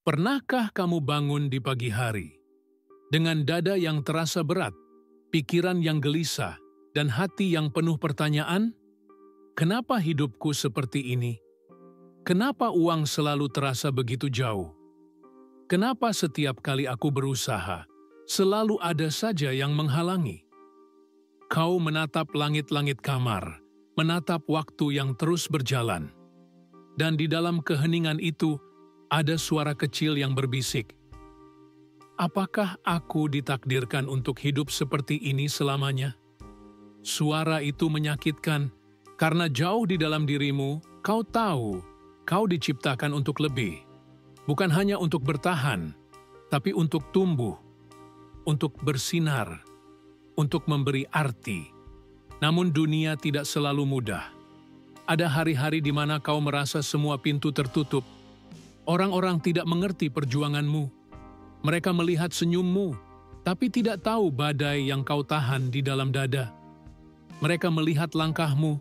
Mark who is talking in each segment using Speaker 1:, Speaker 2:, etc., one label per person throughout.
Speaker 1: Pernahkah kamu bangun di pagi hari dengan dada yang terasa berat, pikiran yang gelisah, dan hati yang penuh pertanyaan? Kenapa hidupku seperti ini? Kenapa uang selalu terasa begitu jauh? Kenapa setiap kali aku berusaha, selalu ada saja yang menghalangi? Kau menatap langit-langit kamar, menatap waktu yang terus berjalan. Dan di dalam keheningan itu, ada suara kecil yang berbisik. Apakah aku ditakdirkan untuk hidup seperti ini selamanya? Suara itu menyakitkan, karena jauh di dalam dirimu, kau tahu, kau diciptakan untuk lebih. Bukan hanya untuk bertahan, tapi untuk tumbuh, untuk bersinar, untuk memberi arti. Namun dunia tidak selalu mudah. Ada hari-hari di mana kau merasa semua pintu tertutup. Orang-orang tidak mengerti perjuanganmu. Mereka melihat senyummu, tapi tidak tahu badai yang kau tahan di dalam dada. Mereka melihat langkahmu,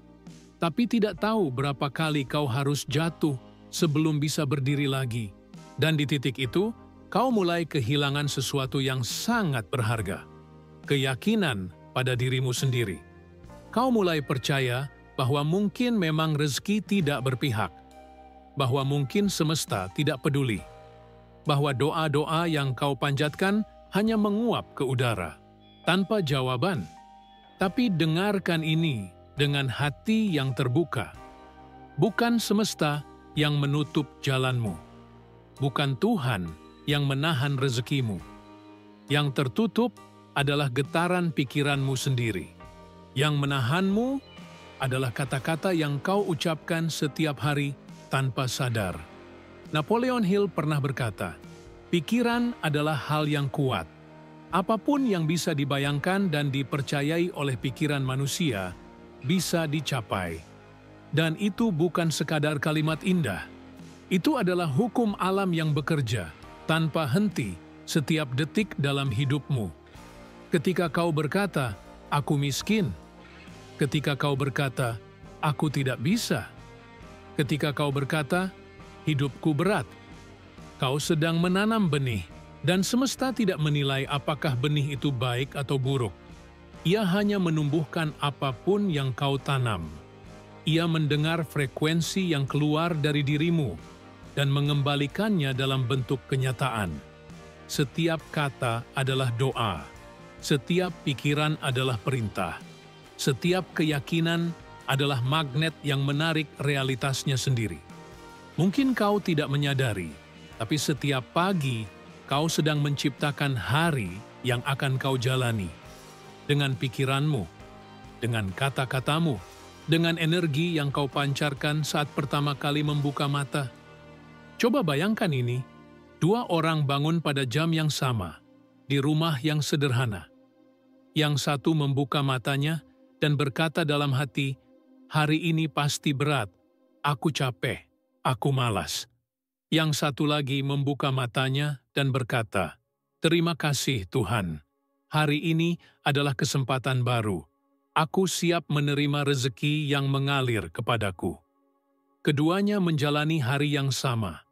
Speaker 1: tapi tidak tahu berapa kali kau harus jatuh sebelum bisa berdiri lagi. Dan di titik itu, kau mulai kehilangan sesuatu yang sangat berharga. Keyakinan pada dirimu sendiri. Kau mulai percaya bahwa mungkin memang rezeki tidak berpihak. Bahwa mungkin semesta tidak peduli, bahwa doa-doa yang kau panjatkan hanya menguap ke udara, tanpa jawaban. Tapi dengarkan ini dengan hati yang terbuka. Bukan semesta yang menutup jalanmu. Bukan Tuhan yang menahan rezekimu. Yang tertutup adalah getaran pikiranmu sendiri. Yang menahanmu adalah kata-kata yang kau ucapkan setiap hari tanpa sadar. Napoleon Hill pernah berkata, pikiran adalah hal yang kuat. Apapun yang bisa dibayangkan dan dipercayai oleh pikiran manusia, bisa dicapai. Dan itu bukan sekadar kalimat indah. Itu adalah hukum alam yang bekerja, tanpa henti, setiap detik dalam hidupmu. Ketika kau berkata, aku miskin. Ketika kau berkata, aku tidak bisa. Ketika kau berkata, hidupku berat, kau sedang menanam benih, dan semesta tidak menilai apakah benih itu baik atau buruk. Ia hanya menumbuhkan apapun yang kau tanam. Ia mendengar frekuensi yang keluar dari dirimu, dan mengembalikannya dalam bentuk kenyataan. Setiap kata adalah doa. Setiap pikiran adalah perintah. Setiap keyakinan adalah magnet yang menarik realitasnya sendiri. Mungkin kau tidak menyadari, tapi setiap pagi kau sedang menciptakan hari yang akan kau jalani. Dengan pikiranmu, dengan kata-katamu, dengan energi yang kau pancarkan saat pertama kali membuka mata. Coba bayangkan ini, dua orang bangun pada jam yang sama, di rumah yang sederhana. Yang satu membuka matanya dan berkata dalam hati, hari ini pasti berat, aku capek, aku malas. Yang satu lagi membuka matanya dan berkata, terima kasih Tuhan, hari ini adalah kesempatan baru. Aku siap menerima rezeki yang mengalir kepadaku. Keduanya menjalani hari yang sama,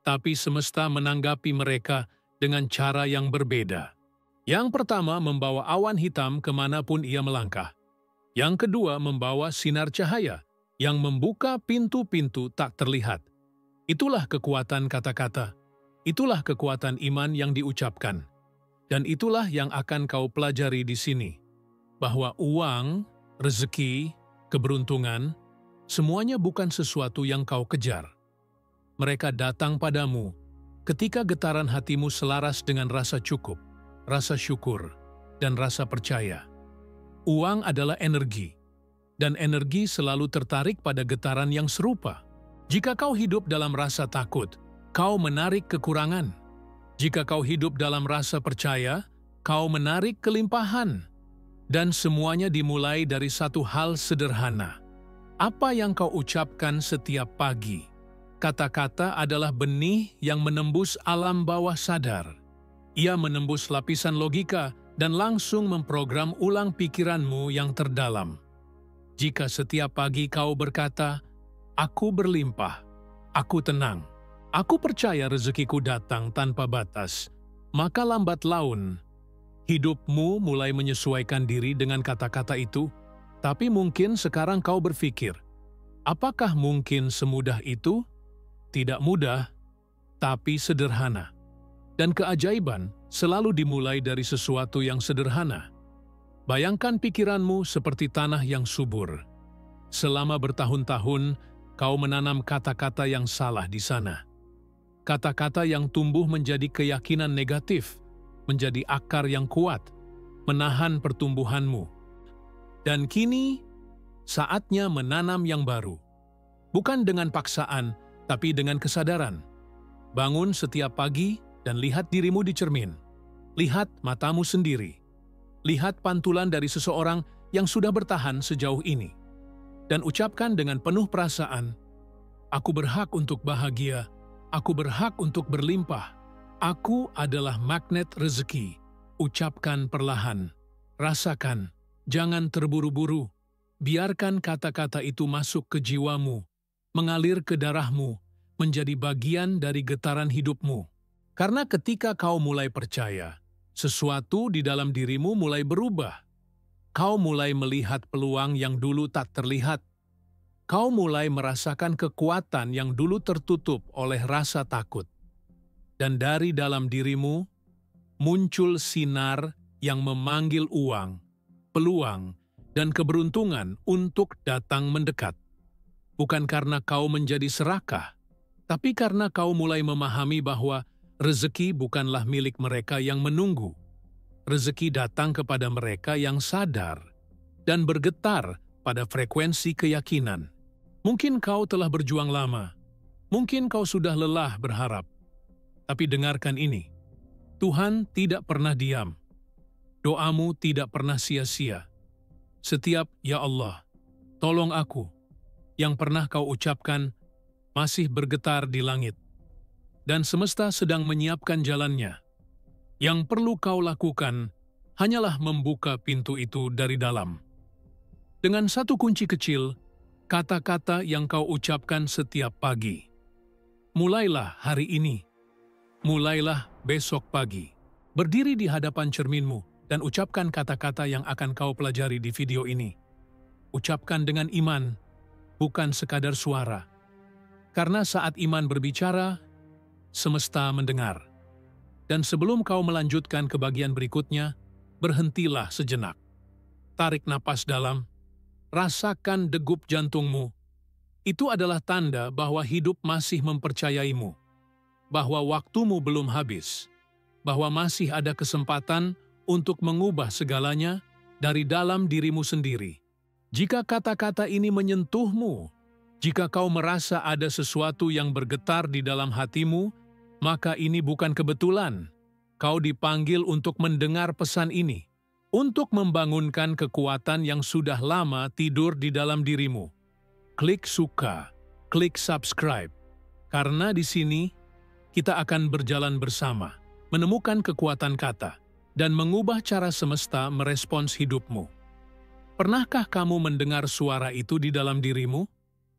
Speaker 1: tapi semesta menanggapi mereka dengan cara yang berbeda. Yang pertama membawa awan hitam kemanapun ia melangkah. Yang kedua membawa sinar cahaya yang membuka pintu-pintu tak terlihat. Itulah kekuatan kata-kata. Itulah kekuatan iman yang diucapkan. Dan itulah yang akan kau pelajari di sini. Bahwa uang, rezeki, keberuntungan, semuanya bukan sesuatu yang kau kejar. Mereka datang padamu ketika getaran hatimu selaras dengan rasa cukup, rasa syukur, dan rasa percaya. Uang adalah energi, dan energi selalu tertarik pada getaran yang serupa. Jika kau hidup dalam rasa takut, kau menarik kekurangan. Jika kau hidup dalam rasa percaya, kau menarik kelimpahan. Dan semuanya dimulai dari satu hal sederhana. Apa yang kau ucapkan setiap pagi? Kata-kata adalah benih yang menembus alam bawah sadar. Ia menembus lapisan logika dan langsung memprogram ulang pikiranmu yang terdalam. Jika setiap pagi kau berkata, aku berlimpah, aku tenang, Aku percaya rezekiku datang tanpa batas, maka lambat laun hidupmu mulai menyesuaikan diri dengan kata-kata itu, tapi mungkin sekarang kau berpikir, apakah mungkin semudah itu? Tidak mudah, tapi sederhana. Dan keajaiban selalu dimulai dari sesuatu yang sederhana. Bayangkan pikiranmu seperti tanah yang subur. Selama bertahun-tahun, kau menanam kata-kata yang salah di sana. Kata-kata yang tumbuh menjadi keyakinan negatif, menjadi akar yang kuat, menahan pertumbuhanmu. Dan kini, saatnya menanam yang baru. Bukan dengan paksaan, tapi dengan kesadaran. Bangun setiap pagi dan lihat dirimu di cermin. Lihat matamu sendiri. Lihat pantulan dari seseorang yang sudah bertahan sejauh ini. Dan ucapkan dengan penuh perasaan, aku berhak untuk bahagia, aku berhak untuk berlimpah, aku adalah magnet rezeki. Ucapkan perlahan, rasakan, jangan terburu-buru, biarkan kata-kata itu masuk ke jiwamu, mengalir ke darahmu, menjadi bagian dari getaran hidupmu. Karena ketika kau mulai percaya, sesuatu di dalam dirimu mulai berubah. Kau mulai melihat peluang yang dulu tak terlihat. Kau mulai merasakan kekuatan yang dulu tertutup oleh rasa takut. Dan dari dalam dirimu, muncul sinar yang memanggil uang, peluang, dan keberuntungan untuk datang mendekat. Bukan karena kau menjadi serakah, tapi karena kau mulai memahami bahwa rezeki bukanlah milik mereka yang menunggu. Rezeki datang kepada mereka yang sadar dan bergetar pada frekuensi keyakinan. Mungkin kau telah berjuang lama, mungkin kau sudah lelah berharap. Tapi dengarkan ini, Tuhan tidak pernah diam. Doamu tidak pernah sia-sia. Setiap "Ya Allah, tolong aku" yang pernah kau ucapkan masih bergetar di langit. Dan semesta sedang menyiapkan jalannya. Yang perlu kau lakukan hanyalah membuka pintu itu dari dalam. Dengan satu kunci kecil, kata-kata yang kau ucapkan setiap pagi. Mulailah hari ini. Mulailah besok pagi. Berdiri di hadapan cerminmu dan ucapkan kata-kata yang akan kau pelajari di video ini. Ucapkan dengan iman, bukan sekadar suara. Karena saat iman berbicara, semesta mendengar. Dan sebelum kau melanjutkan ke bagian berikutnya, berhentilah sejenak. Tarik napas dalam, rasakan degup jantungmu. Itu adalah tanda bahwa hidup masih mempercayaimu, bahwa waktumu belum habis, bahwa masih ada kesempatan untuk mengubah segalanya dari dalam dirimu sendiri. Jika kata-kata ini menyentuhmu, jika kau merasa ada sesuatu yang bergetar di dalam hatimu, maka ini bukan kebetulan. Kau dipanggil untuk mendengar pesan ini, untuk membangunkan kekuatan yang sudah lama tidur di dalam dirimu. Klik suka, klik subscribe, karena di sini kita akan berjalan bersama, menemukan kekuatan kata, dan mengubah cara semesta merespons hidupmu. Pernahkah kamu mendengar suara itu di dalam dirimu?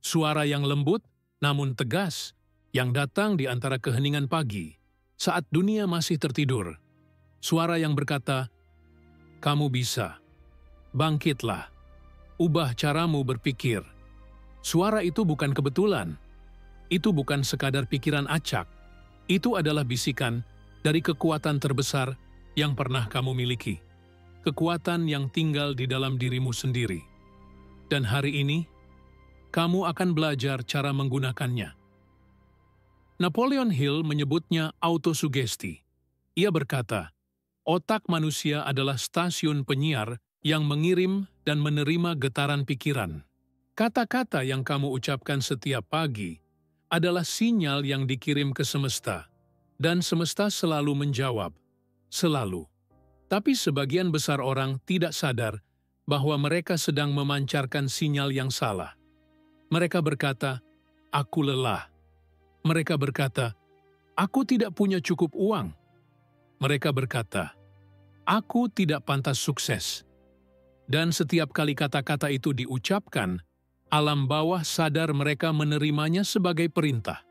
Speaker 1: Suara yang lembut, namun tegas, yang datang di antara keheningan pagi, saat dunia masih tertidur. Suara yang berkata, kamu bisa, bangkitlah, ubah caramu berpikir. Suara itu bukan kebetulan, itu bukan sekadar pikiran acak, itu adalah bisikan dari kekuatan terbesar yang pernah kamu miliki. Kekuatan yang tinggal di dalam dirimu sendiri. Dan hari ini, kamu akan belajar cara menggunakannya. Napoleon Hill menyebutnya autosugesti. Ia berkata, otak manusia adalah stasiun penyiar yang mengirim dan menerima getaran pikiran. Kata-kata yang kamu ucapkan setiap pagi adalah sinyal yang dikirim ke semesta, dan semesta selalu menjawab, selalu. Tapi sebagian besar orang tidak sadar bahwa mereka sedang memancarkan sinyal yang salah. Mereka berkata, aku lelah. Mereka berkata, aku tidak punya cukup uang. Mereka berkata, aku tidak pantas sukses. Dan setiap kali kata-kata itu diucapkan, alam bawah sadar mereka menerimanya sebagai perintah.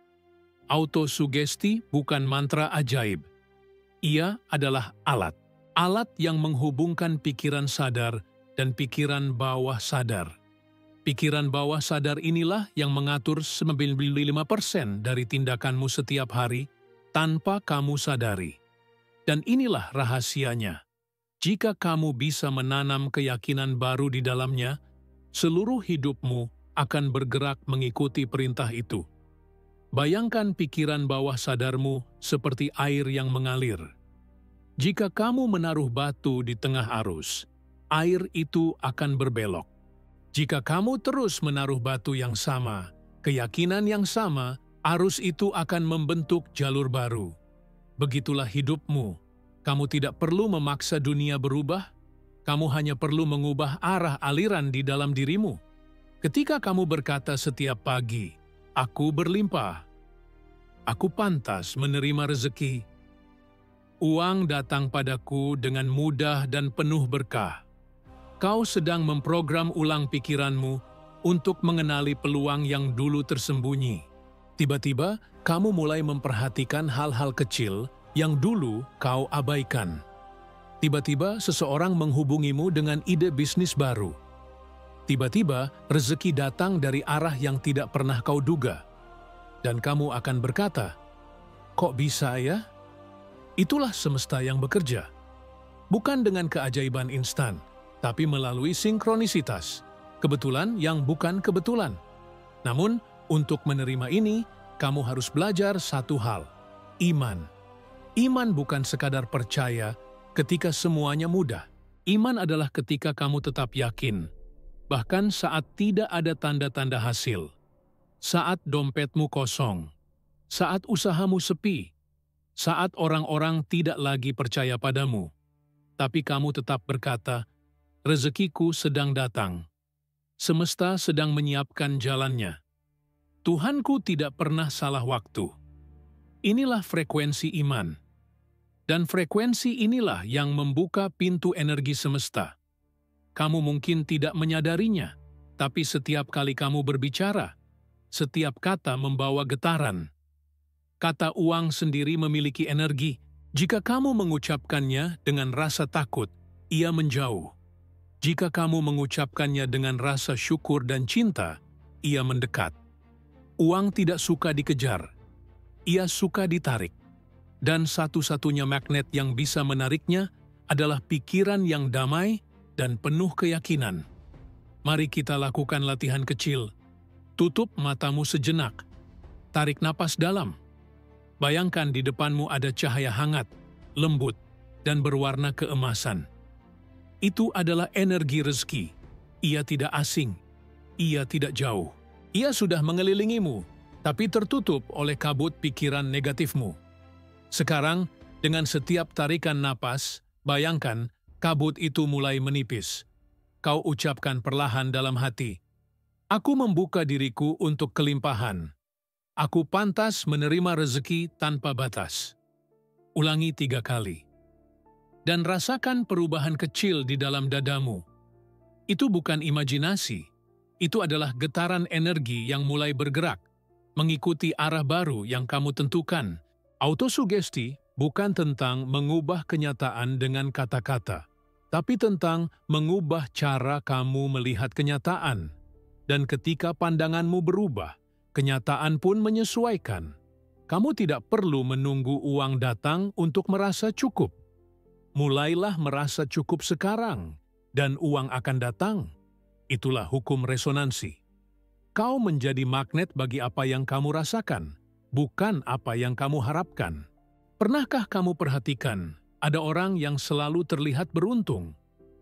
Speaker 1: Autosugesti bukan mantra ajaib. Ia adalah alat. Alat yang menghubungkan pikiran sadar dan pikiran bawah sadar. Pikiran bawah sadar inilah yang mengatur 95% dari tindakanmu setiap hari tanpa kamu sadari. Dan inilah rahasianya. Jika kamu bisa menanam keyakinan baru di dalamnya, seluruh hidupmu akan bergerak mengikuti perintah itu. Bayangkan pikiran bawah sadarmu seperti air yang mengalir. Jika kamu menaruh batu di tengah arus, air itu akan berbelok. Jika kamu terus menaruh batu yang sama, keyakinan yang sama, arus itu akan membentuk jalur baru. Begitulah hidupmu. Kamu tidak perlu memaksa dunia berubah, kamu hanya perlu mengubah arah aliran di dalam dirimu. Ketika kamu berkata setiap pagi, "Aku berlimpah. Aku pantas menerima rezeki. Uang datang padaku dengan mudah dan penuh berkah." Kau sedang memprogram ulang pikiranmu untuk mengenali peluang yang dulu tersembunyi. Tiba-tiba, kamu mulai memperhatikan hal-hal kecil yang dulu kau abaikan. Tiba-tiba, seseorang menghubungimu dengan ide bisnis baru. Tiba-tiba, rezeki datang dari arah yang tidak pernah kau duga. Dan kamu akan berkata, "Kok bisa ya?" Itulah semesta yang bekerja. Bukan dengan keajaiban instan, tapi melalui sinkronisitas. Kebetulan yang bukan kebetulan. Namun, untuk menerima ini, kamu harus belajar satu hal, iman. Iman bukan sekadar percaya ketika semuanya mudah. Iman adalah ketika kamu tetap yakin, bahkan saat tidak ada tanda-tanda hasil, saat dompetmu kosong, saat usahamu sepi, saat orang-orang tidak lagi percaya padamu. Tapi kamu tetap berkata, "Rezekiku sedang datang. Semesta sedang menyiapkan jalannya. Tuhanku tidak pernah salah waktu." Inilah frekuensi iman. Dan frekuensi inilah yang membuka pintu energi semesta. Kamu mungkin tidak menyadarinya, tapi setiap kali kamu berbicara, setiap kata membawa getaran. Kata uang sendiri memiliki energi. Jika kamu mengucapkannya dengan rasa takut, ia menjauh. Jika kamu mengucapkannya dengan rasa syukur dan cinta, ia mendekat. Uang tidak suka dikejar. Ia suka ditarik. Dan satu-satunya magnet yang bisa menariknya adalah pikiran yang damai dan penuh keyakinan. Mari kita lakukan latihan kecil. Tutup matamu sejenak. Tarik napas dalam. Bayangkan di depanmu ada cahaya hangat, lembut, dan berwarna keemasan. Itu adalah energi rezeki. Ia tidak asing. Ia tidak jauh. Ia sudah mengelilingimu, tapi tertutup oleh kabut pikiran negatifmu. Sekarang, dengan setiap tarikan napas, bayangkan kabut itu mulai menipis. Kau ucapkan perlahan dalam hati, "Aku membuka diriku untuk kelimpahan. Aku pantas menerima rezeki tanpa batas." Ulangi 3 kali. Dan rasakan perubahan kecil di dalam dadamu. Itu bukan imajinasi. Itu adalah getaran energi yang mulai bergerak, mengikuti arah baru yang kamu tentukan. Autosugesti bukan tentang mengubah kenyataan dengan kata-kata, tapi tentang mengubah cara kamu melihat kenyataan. Dan ketika pandanganmu berubah, kenyataan pun menyesuaikan. Kamu tidak perlu menunggu uang datang untuk merasa cukup. Mulailah merasa cukup sekarang, dan uang akan datang. Itulah hukum resonansi. Kau menjadi magnet bagi apa yang kamu rasakan, bukan apa yang kamu harapkan. Pernahkah kamu perhatikan, ada orang yang selalu terlihat beruntung,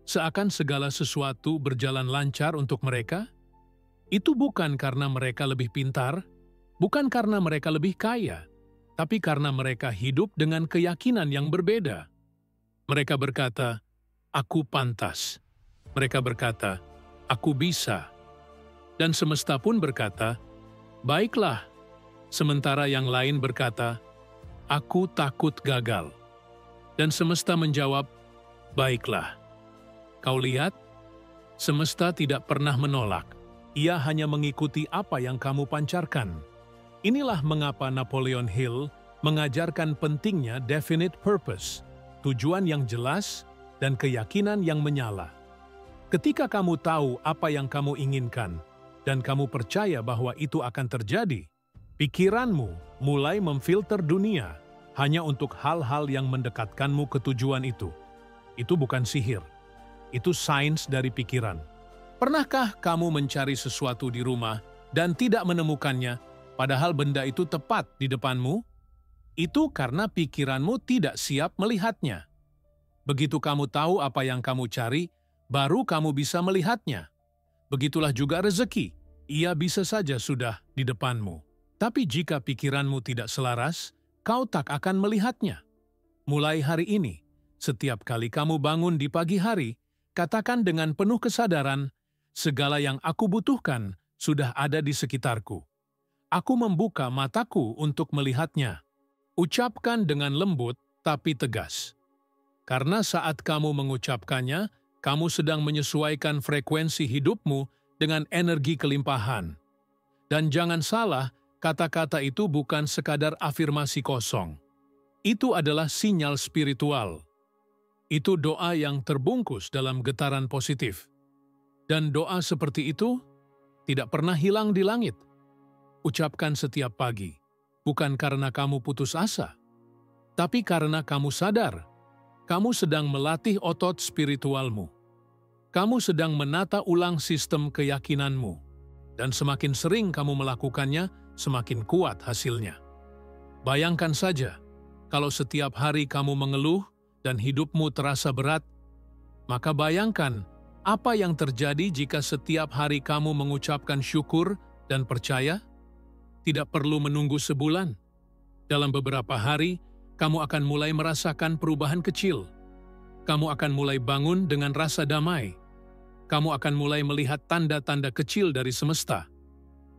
Speaker 1: seakan segala sesuatu berjalan lancar untuk mereka? Itu bukan karena mereka lebih pintar, bukan karena mereka lebih kaya, tapi karena mereka hidup dengan keyakinan yang berbeda. Mereka berkata, "Aku pantas." Mereka berkata, "Aku bisa." Dan semesta pun berkata, "Baiklah." Sementara yang lain berkata, "Aku takut gagal." Dan semesta menjawab, "Baiklah." Kau lihat, semesta tidak pernah menolak. Ia hanya mengikuti apa yang kamu pancarkan. Inilah mengapa Napoleon Hill mengajarkan pentingnya definite purpose, tujuan yang jelas dan keyakinan yang menyala. Ketika kamu tahu apa yang kamu inginkan dan kamu percaya bahwa itu akan terjadi, pikiranmu mulai memfilter dunia hanya untuk hal-hal yang mendekatkanmu ke tujuan itu. Itu bukan sihir, itu sains dari pikiran. Pernahkah kamu mencari sesuatu di rumah dan tidak menemukannya, padahal benda itu tepat di depanmu? Itu karena pikiranmu tidak siap melihatnya. Begitu kamu tahu apa yang kamu cari, baru kamu bisa melihatnya. Begitulah juga rezeki, ia bisa saja sudah di depanmu. Tapi jika pikiranmu tidak selaras, kau tak akan melihatnya. Mulai hari ini, setiap kali kamu bangun di pagi hari, katakan dengan penuh kesadaran, segala yang aku butuhkan sudah ada di sekitarku. Aku membuka mataku untuk melihatnya. Ucapkan dengan lembut tapi tegas. Karena saat kamu mengucapkannya, kamu sedang menyesuaikan frekuensi hidupmu dengan energi kelimpahan. Dan jangan salah, kata-kata itu bukan sekadar afirmasi kosong. Itu adalah sinyal spiritual. Itu doa yang terbungkus dalam getaran positif. Dan doa seperti itu tidak pernah hilang di langit. Ucapkan setiap pagi, bukan karena kamu putus asa, tapi karena kamu sadar, kamu sedang melatih otot spiritualmu. Kamu sedang menata ulang sistem keyakinanmu, dan semakin sering kamu melakukannya, semakin kuat hasilnya. Bayangkan saja, kalau setiap hari kamu mengeluh dan hidupmu terasa berat, maka bayangkan apa yang terjadi jika setiap hari kamu mengucapkan syukur dan percaya. Tidak perlu menunggu sebulan. Dalam beberapa hari, kamu akan mulai merasakan perubahan kecil. Kamu akan mulai bangun dengan rasa damai. Kamu akan mulai melihat tanda-tanda kecil dari semesta.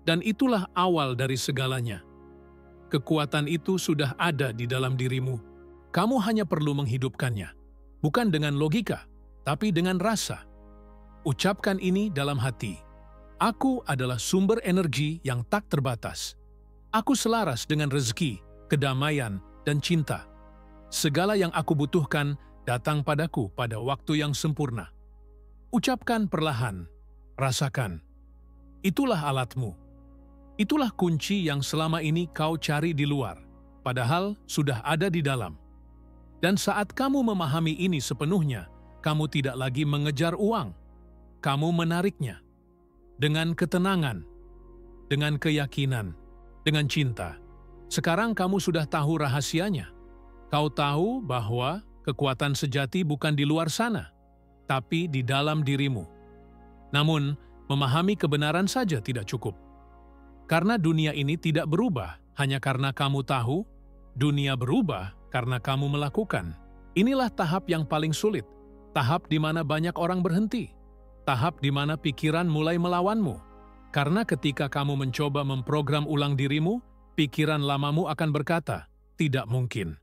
Speaker 1: Dan itulah awal dari segalanya. Kekuatan itu sudah ada di dalam dirimu. Kamu hanya perlu menghidupkannya. Bukan dengan logika, tapi dengan rasa. Ucapkan ini dalam hati. Aku adalah sumber energi yang tak terbatas. Aku selaras dengan rezeki, kedamaian, dan cinta. Segala yang aku butuhkan datang padaku pada waktu yang sempurna. Ucapkan perlahan, rasakan. Itulah alatmu. Itulah kunci yang selama ini kau cari di luar, padahal sudah ada di dalam. Dan saat kamu memahami ini sepenuhnya, kamu tidak lagi mengejar uang. Kamu menariknya. Dengan ketenangan, dengan keyakinan, dengan cinta. Sekarang kamu sudah tahu rahasianya. Kau tahu bahwa kekuatan sejati bukan di luar sana, tapi di dalam dirimu. Namun, memahami kebenaran saja tidak cukup. Karena dunia ini tidak berubah hanya karena kamu tahu, dunia berubah karena kamu melakukan. Inilah tahap yang paling sulit, tahap di mana banyak orang berhenti. Tahap di mana pikiran mulai melawanmu. Karena ketika kamu mencoba memprogram ulang dirimu, pikiran lamamu akan berkata, tidak mungkin.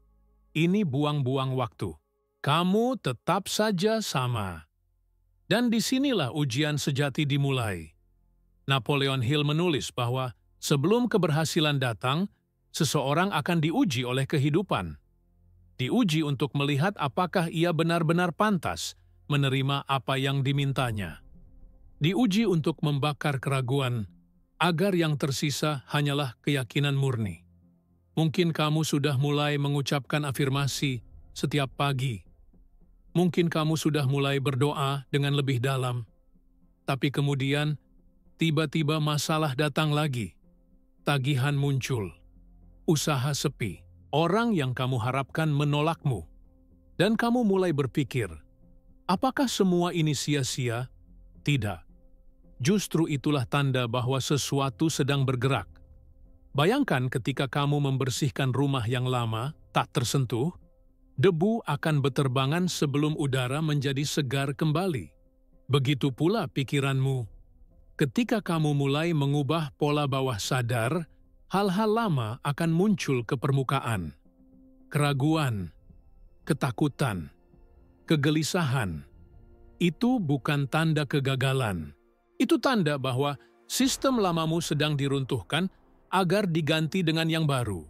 Speaker 1: Ini buang-buang waktu. Kamu tetap saja sama. Dan disinilah ujian sejati dimulai. Napoleon Hill menulis bahwa sebelum keberhasilan datang, seseorang akan diuji oleh kehidupan. Diuji untuk melihat apakah ia benar-benar pantas menerima apa yang dimintanya. Diuji untuk membakar keraguan, agar yang tersisa hanyalah keyakinan murni. Mungkin kamu sudah mulai mengucapkan afirmasi setiap pagi. Mungkin kamu sudah mulai berdoa dengan lebih dalam. Tapi kemudian, tiba-tiba masalah datang lagi. Tagihan muncul. Usaha sepi. Orang yang kamu harapkan menolakmu. Dan kamu mulai berpikir, apakah semua ini sia-sia? Tidak. Justru itulah tanda bahwa sesuatu sedang bergerak. Bayangkan ketika kamu membersihkan rumah yang lama, tak tersentuh, debu akan beterbangan sebelum udara menjadi segar kembali. Begitu pula pikiranmu. Ketika kamu mulai mengubah pola bawah sadar, hal-hal lama akan muncul ke permukaan. Keraguan, ketakutan, kegelisahan. Itu bukan tanda kegagalan. Itu tanda bahwa sistem lamamu sedang diruntuhkan agar diganti dengan yang baru.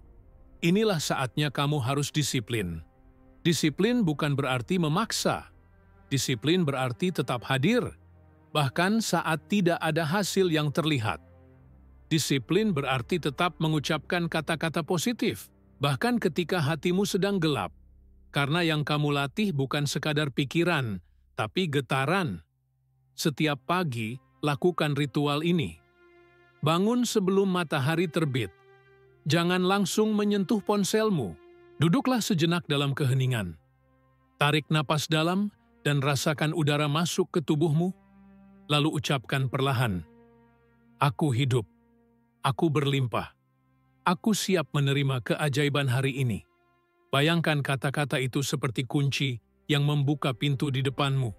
Speaker 1: Inilah saatnya kamu harus disiplin. Disiplin bukan berarti memaksa. Disiplin berarti tetap hadir, bahkan saat tidak ada hasil yang terlihat. Disiplin berarti tetap mengucapkan kata-kata positif, bahkan ketika hatimu sedang gelap. Karena yang kamu latih bukan sekadar pikiran, tapi getaran. Setiap pagi, lakukan ritual ini. Bangun sebelum matahari terbit. Jangan langsung menyentuh ponselmu. Duduklah sejenak dalam keheningan. Tarik napas dalam dan rasakan udara masuk ke tubuhmu. Lalu ucapkan perlahan, "Aku hidup. Aku berlimpah. Aku siap menerima keajaiban hari ini." Bayangkan kata-kata itu seperti kunci yang membuka pintu di depanmu.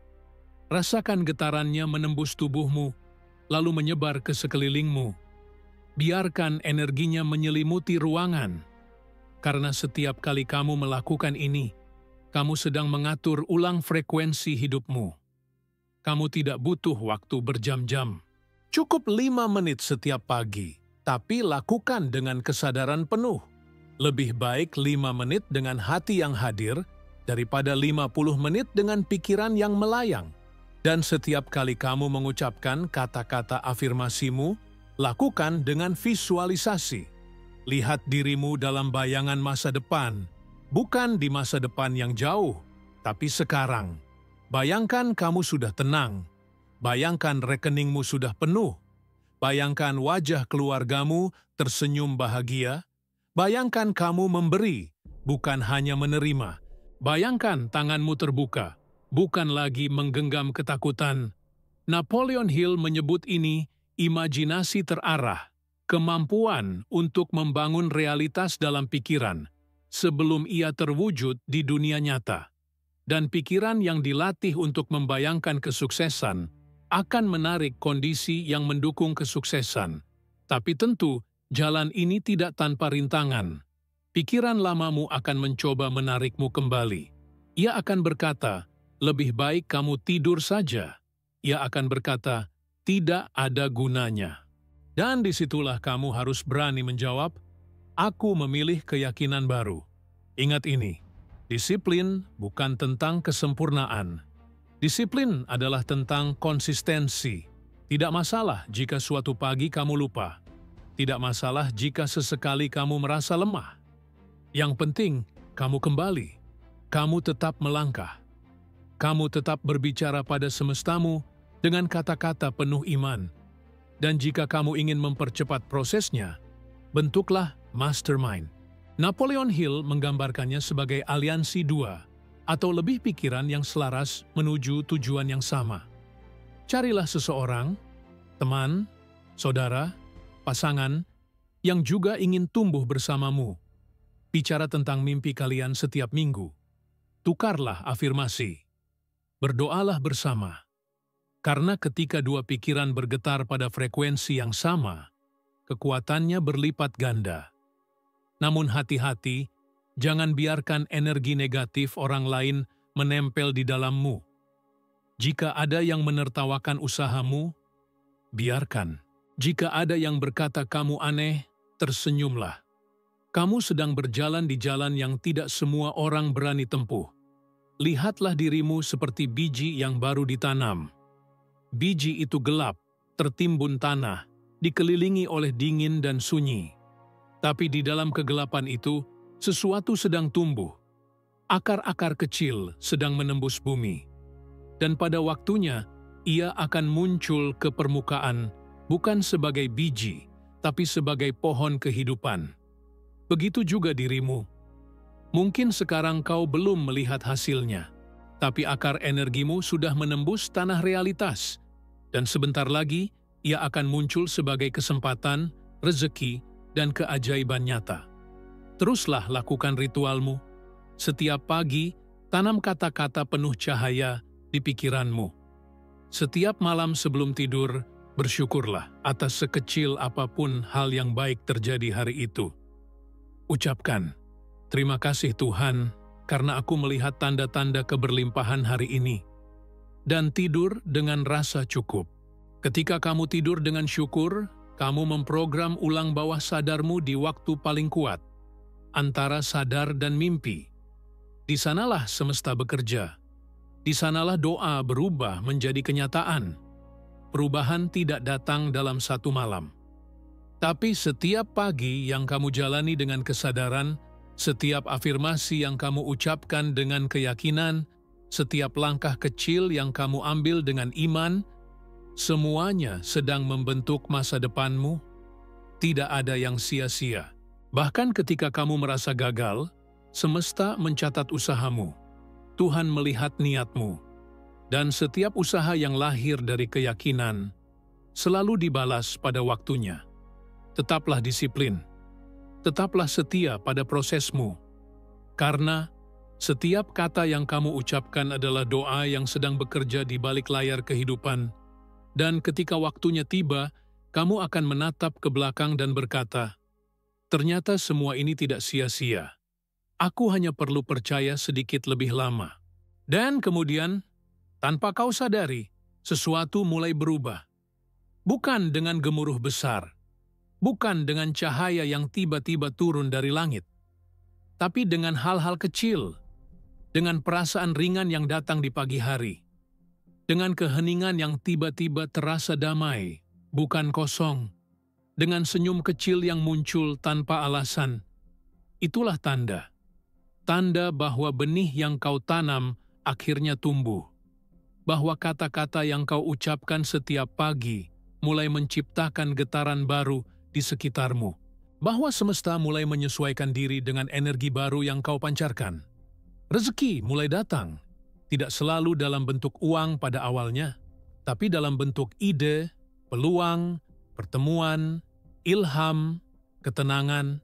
Speaker 1: Rasakan getarannya menembus tubuhmu, lalu menyebar ke sekelilingmu. Biarkan energinya menyelimuti ruangan. Karena setiap kali kamu melakukan ini, kamu sedang mengatur ulang frekuensi hidupmu. Kamu tidak butuh waktu berjam-jam. Cukup 5 menit setiap pagi, tapi lakukan dengan kesadaran penuh. Lebih baik 5 menit dengan hati yang hadir daripada 50 menit dengan pikiran yang melayang. Dan setiap kali kamu mengucapkan kata-kata afirmasimu, lakukan dengan visualisasi. Lihat dirimu dalam bayangan masa depan, bukan di masa depan yang jauh, tapi sekarang. Bayangkan kamu sudah tenang. Bayangkan rekeningmu sudah penuh. Bayangkan wajah keluargamu tersenyum bahagia. Bayangkan kamu memberi, bukan hanya menerima. Bayangkan tanganmu terbuka, bukan lagi menggenggam ketakutan. Napoleon Hill menyebut ini imajinasi terarah, kemampuan untuk membangun realitas dalam pikiran sebelum ia terwujud di dunia nyata. Dan pikiran yang dilatih untuk membayangkan kesuksesan akan menarik kondisi yang mendukung kesuksesan. Tapi tentu, jalan ini tidak tanpa rintangan. Pikiran lamamu akan mencoba menarikmu kembali. Ia akan berkata, "Lebih baik kamu tidur saja." Ia akan berkata, "Tidak ada gunanya." Dan disitulah kamu harus berani menjawab, "Aku memilih keyakinan baru." Ingat ini, disiplin bukan tentang kesempurnaan. Disiplin adalah tentang konsistensi. Tidak masalah jika suatu pagi kamu lupa. Tidak masalah jika sesekali kamu merasa lemah. Yang penting, kamu kembali. Kamu tetap melangkah. Kamu tetap berbicara pada semestamu dengan kata-kata penuh iman. Dan jika kamu ingin mempercepat prosesnya, bentuklah mastermind. Napoleon Hill menggambarkannya sebagai aliansi dua, atau lebih pikiran yang selaras menuju tujuan yang sama. Carilah seseorang, teman, saudara, pasangan, yang juga ingin tumbuh bersamamu. Bicara tentang mimpi kalian setiap minggu. Tukarlah afirmasi. Berdoalah bersama. Karena ketika dua pikiran bergetar pada frekuensi yang sama, kekuatannya berlipat ganda. Namun hati-hati, jangan biarkan energi negatif orang lain menempel di dalammu. Jika ada yang menertawakan usahamu, biarkan. Jika ada yang berkata kamu aneh, tersenyumlah. Kamu sedang berjalan di jalan yang tidak semua orang berani tempuh. Lihatlah dirimu seperti biji yang baru ditanam. Biji itu gelap, tertimbun tanah, dikelilingi oleh dingin dan sunyi. Tapi di dalam kegelapan itu, sesuatu sedang tumbuh. Akar-akar kecil sedang menembus bumi. Dan pada waktunya, ia akan muncul ke permukaan, bukan sebagai biji, tapi sebagai pohon kehidupan. Begitu juga dirimu. Mungkin sekarang kau belum melihat hasilnya, tapi akar energimu sudah menembus tanah realitas, dan sebentar lagi ia akan muncul sebagai kesempatan, rezeki, dan keajaiban nyata. Teruslah lakukan ritualmu. Setiap pagi, tanam kata-kata penuh cahaya di pikiranmu. Setiap malam sebelum tidur, bersyukurlah atas sekecil apapun hal yang baik terjadi hari itu. Ucapkan, "Terima kasih Tuhan, karena aku melihat tanda-tanda keberlimpahan hari ini." Dan tidur dengan rasa cukup. Ketika kamu tidur dengan syukur, kamu memprogram ulang bawah sadarmu di waktu paling kuat, antara sadar dan mimpi. Di sanalah semesta bekerja. Di sanalah doa berubah menjadi kenyataan. Perubahan tidak datang dalam satu malam. Tapi setiap pagi yang kamu jalani dengan kesadaran, setiap afirmasi yang kamu ucapkan dengan keyakinan, setiap langkah kecil yang kamu ambil dengan iman, semuanya sedang membentuk masa depanmu. Tidak ada yang sia-sia. Bahkan ketika kamu merasa gagal, semesta mencatat usahamu. Tuhan melihat niatmu. Dan setiap usaha yang lahir dari keyakinan selalu dibalas pada waktunya. Tetaplah disiplin. Tetaplah setia pada prosesmu. Karena setiap kata yang kamu ucapkan adalah doa yang sedang bekerja di balik layar kehidupan. Dan ketika waktunya tiba, kamu akan menatap ke belakang dan berkata, "Ternyata semua ini tidak sia-sia. Aku hanya perlu percaya sedikit lebih lama." Dan kemudian, tanpa kau sadari, sesuatu mulai berubah. Bukan dengan gemuruh besar, bukan dengan cahaya yang tiba-tiba turun dari langit, tapi dengan hal-hal kecil, dengan perasaan ringan yang datang di pagi hari, dengan keheningan yang tiba-tiba terasa damai, bukan kosong, dengan senyum kecil yang muncul tanpa alasan. Itulah tanda. Tanda bahwa benih yang kau tanam akhirnya tumbuh. Bahwa kata-kata yang kau ucapkan setiap pagi mulai menciptakan getaran baru di sekitarmu. Bahwa semesta mulai menyesuaikan diri dengan energi baru yang kau pancarkan. Rezeki mulai datang. Tidak selalu dalam bentuk uang pada awalnya, tapi dalam bentuk ide, peluang, pertemuan, ilham, ketenangan.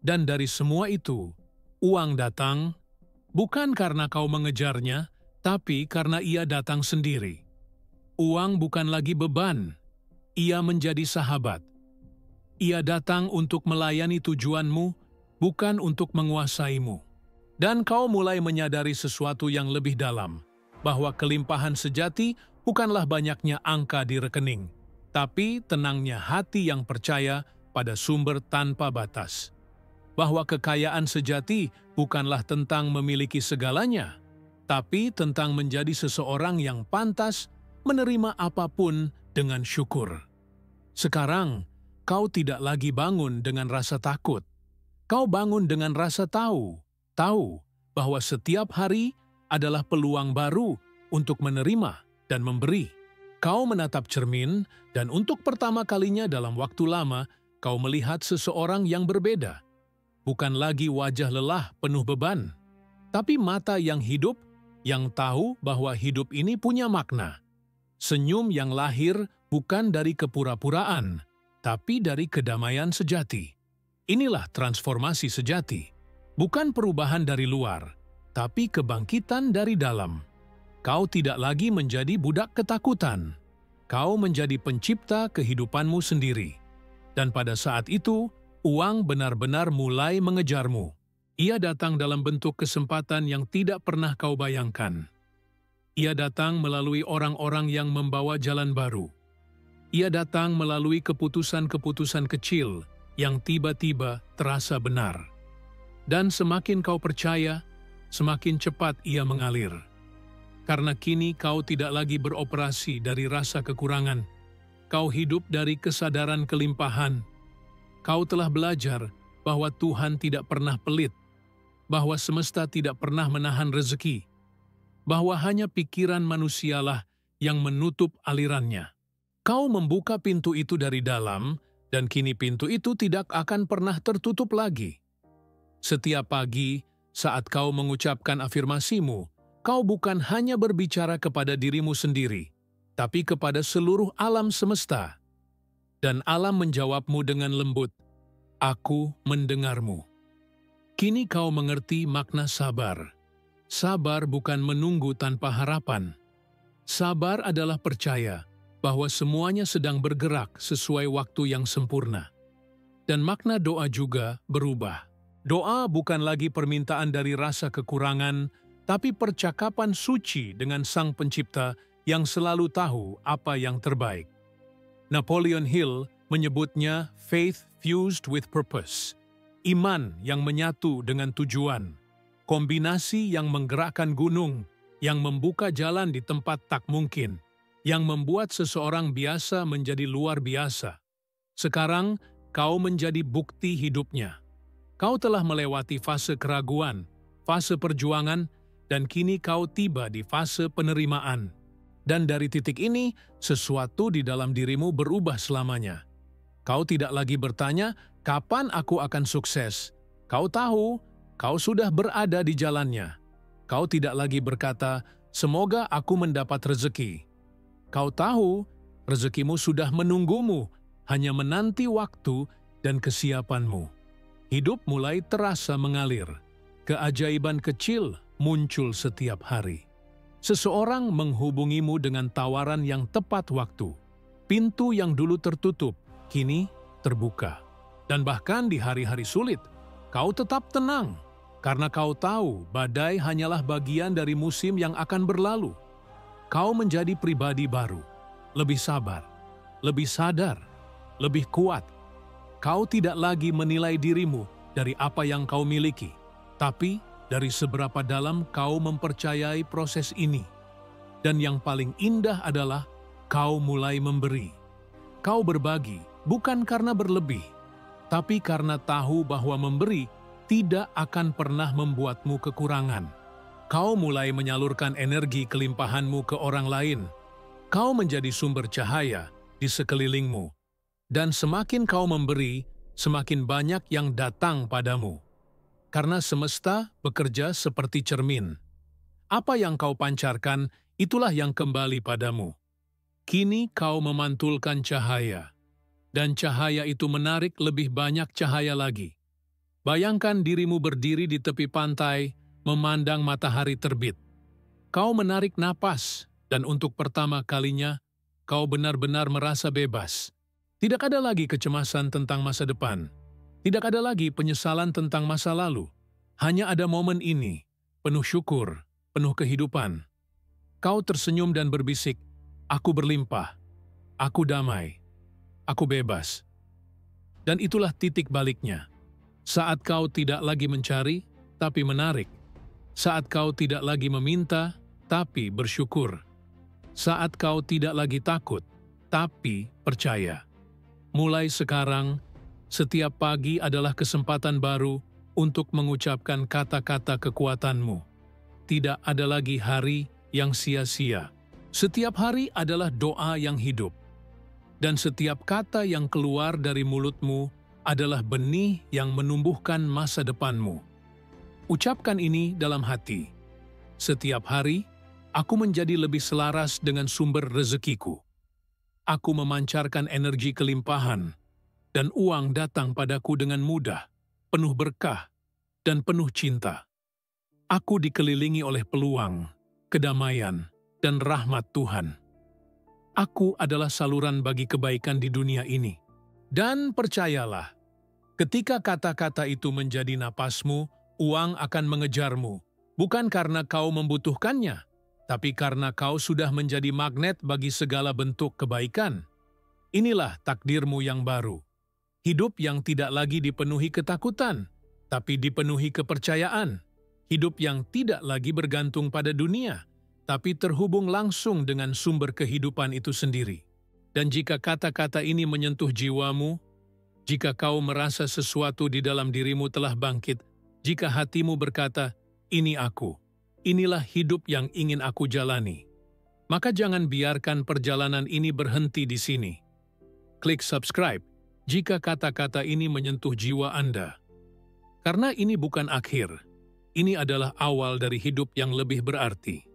Speaker 1: Dan dari semua itu, uang datang bukan karena kau mengejarnya, tapi karena ia datang sendiri. Uang bukan lagi beban, ia menjadi sahabat. Ia datang untuk melayani tujuanmu, bukan untuk menguasaimu. Dan kau mulai menyadari sesuatu yang lebih dalam, bahwa kelimpahan sejati bukanlah banyaknya angka di rekening, tapi tenangnya hati yang percaya pada sumber tanpa batas. Bahwa kekayaan sejati bukanlah tentang memiliki segalanya, tapi tentang menjadi seseorang yang pantas menerima apapun dengan syukur. Sekarang, kau tidak lagi bangun dengan rasa takut. Kau bangun dengan rasa tahu bahwa setiap hari adalah peluang baru untuk menerima dan memberi. Kau menatap cermin, dan untuk pertama kalinya dalam waktu lama, kau melihat seseorang yang berbeda. Bukan lagi wajah lelah penuh beban, tapi mata yang hidup, yang tahu bahwa hidup ini punya makna. Senyum yang lahir bukan dari kepura-puraan, tapi dari kedamaian sejati. Inilah transformasi sejati. Bukan perubahan dari luar, tapi kebangkitan dari dalam. Kau tidak lagi menjadi budak ketakutan. Kau menjadi pencipta kehidupanmu sendiri. Dan pada saat itu, uang benar-benar mulai mengejarmu. Ia datang dalam bentuk kesempatan yang tidak pernah kau bayangkan. Ia datang melalui orang-orang yang membawa jalan baru. Ia datang melalui keputusan-keputusan kecil yang tiba-tiba terasa benar. Dan semakin kau percaya, semakin cepat ia mengalir. Karena kini kau tidak lagi beroperasi dari rasa kekurangan. Kau hidup dari kesadaran kelimpahan. Kau telah belajar bahwa Tuhan tidak pernah pelit, bahwa semesta tidak pernah menahan rezeki, bahwa hanya pikiran manusialah yang menutup alirannya. Kau membuka pintu itu dari dalam, dan kini pintu itu tidak akan pernah tertutup lagi. Setiap pagi, saat kau mengucapkan afirmasimu, kau bukan hanya berbicara kepada dirimu sendiri, tapi kepada seluruh alam semesta. Dan alam menjawabmu dengan lembut, "Aku mendengarmu." Kini kau mengerti makna sabar. Sabar bukan menunggu tanpa harapan. Sabar adalah percaya bahwa semuanya sedang bergerak sesuai waktu yang sempurna. Dan makna doa juga berubah. Doa bukan lagi permintaan dari rasa kekurangan, tapi percakapan suci dengan Sang Pencipta yang selalu tahu apa yang terbaik. Napoleon Hill menyebutnya faith fused with purpose, iman yang menyatu dengan tujuan, kombinasi yang menggerakkan gunung, yang membuka jalan di tempat tak mungkin, yang membuat seseorang biasa menjadi luar biasa. Sekarang, kau menjadi bukti hidupnya. Kau telah melewati fase keraguan, fase perjuangan, dan kini kau tiba di fase penerimaan. Dan dari titik ini, sesuatu di dalam dirimu berubah selamanya. Kau tidak lagi bertanya, kapan aku akan sukses? Kau tahu, kau sudah berada di jalannya. Kau tidak lagi berkata, semoga aku mendapat rezeki. Kau tahu, rezekimu sudah menunggumu, hanya menanti waktu dan kesiapanmu. Hidup mulai terasa mengalir. Keajaiban kecil muncul setiap hari. Seseorang menghubungimu dengan tawaran yang tepat waktu. Pintu yang dulu tertutup, kini terbuka. Dan bahkan di hari-hari sulit, kau tetap tenang. Karena kau tahu badai hanyalah bagian dari musim yang akan berlalu. Kau menjadi pribadi baru, lebih sabar, lebih sadar, lebih kuat. Kau tidak lagi menilai dirimu dari apa yang kau miliki, tapi dari seberapa dalam kau mempercayai proses ini. Dan yang paling indah adalah kau mulai memberi. Kau berbagi bukan karena berlebih, tapi karena tahu bahwa memberi tidak akan pernah membuatmu kekurangan. Kau mulai menyalurkan energi kelimpahanmu ke orang lain. Kau menjadi sumber cahaya di sekelilingmu. Dan semakin kau memberi, semakin banyak yang datang padamu. Karena semesta bekerja seperti cermin. Apa yang kau pancarkan, itulah yang kembali padamu. Kini kau memantulkan cahaya. Dan cahaya itu menarik lebih banyak cahaya lagi. Bayangkan dirimu berdiri di tepi pantai, memandang matahari terbit. Kau menarik napas, dan untuk pertama kalinya, kau benar-benar merasa bebas. Tidak ada lagi kecemasan tentang masa depan. Tidak ada lagi penyesalan tentang masa lalu. Hanya ada momen ini, penuh syukur, penuh kehidupan. Kau tersenyum dan berbisik, aku berlimpah, aku damai, aku bebas. Dan itulah titik baliknya. Saat kau tidak lagi mencari, tapi menarik. Saat kau tidak lagi meminta, tapi bersyukur. Saat kau tidak lagi takut, tapi percaya. Mulai sekarang, setiap pagi adalah kesempatan baru untuk mengucapkan kata-kata kekuatanmu. Tidak ada lagi hari yang sia-sia. Setiap hari adalah doa yang hidup. Dan setiap kata yang keluar dari mulutmu adalah benih yang menumbuhkan masa depanmu. Ucapkan ini dalam hati. Setiap hari, aku menjadi lebih selaras dengan sumber rezekiku. Aku memancarkan energi kelimpahan, dan uang datang padaku dengan mudah, penuh berkah, dan penuh cinta. Aku dikelilingi oleh peluang, kedamaian, dan rahmat Tuhan. Aku adalah saluran bagi kebaikan di dunia ini. Dan percayalah, ketika kata-kata itu menjadi napasmu, uang akan mengejarmu, bukan karena kau membutuhkannya, tapi karena kau sudah menjadi magnet bagi segala bentuk kebaikan. Inilah takdirmu yang baru. Hidup yang tidak lagi dipenuhi ketakutan, tapi dipenuhi kepercayaan. Hidup yang tidak lagi bergantung pada dunia, tapi terhubung langsung dengan sumber kehidupan itu sendiri. Dan jika kata-kata ini menyentuh jiwamu, jika kau merasa sesuatu di dalam dirimu telah bangkit, jika hatimu berkata, ini aku, inilah hidup yang ingin aku jalani, maka jangan biarkan perjalanan ini berhenti di sini. Klik subscribe jika kata-kata ini menyentuh jiwa Anda. Karena ini bukan akhir, ini adalah awal dari hidup yang lebih berarti.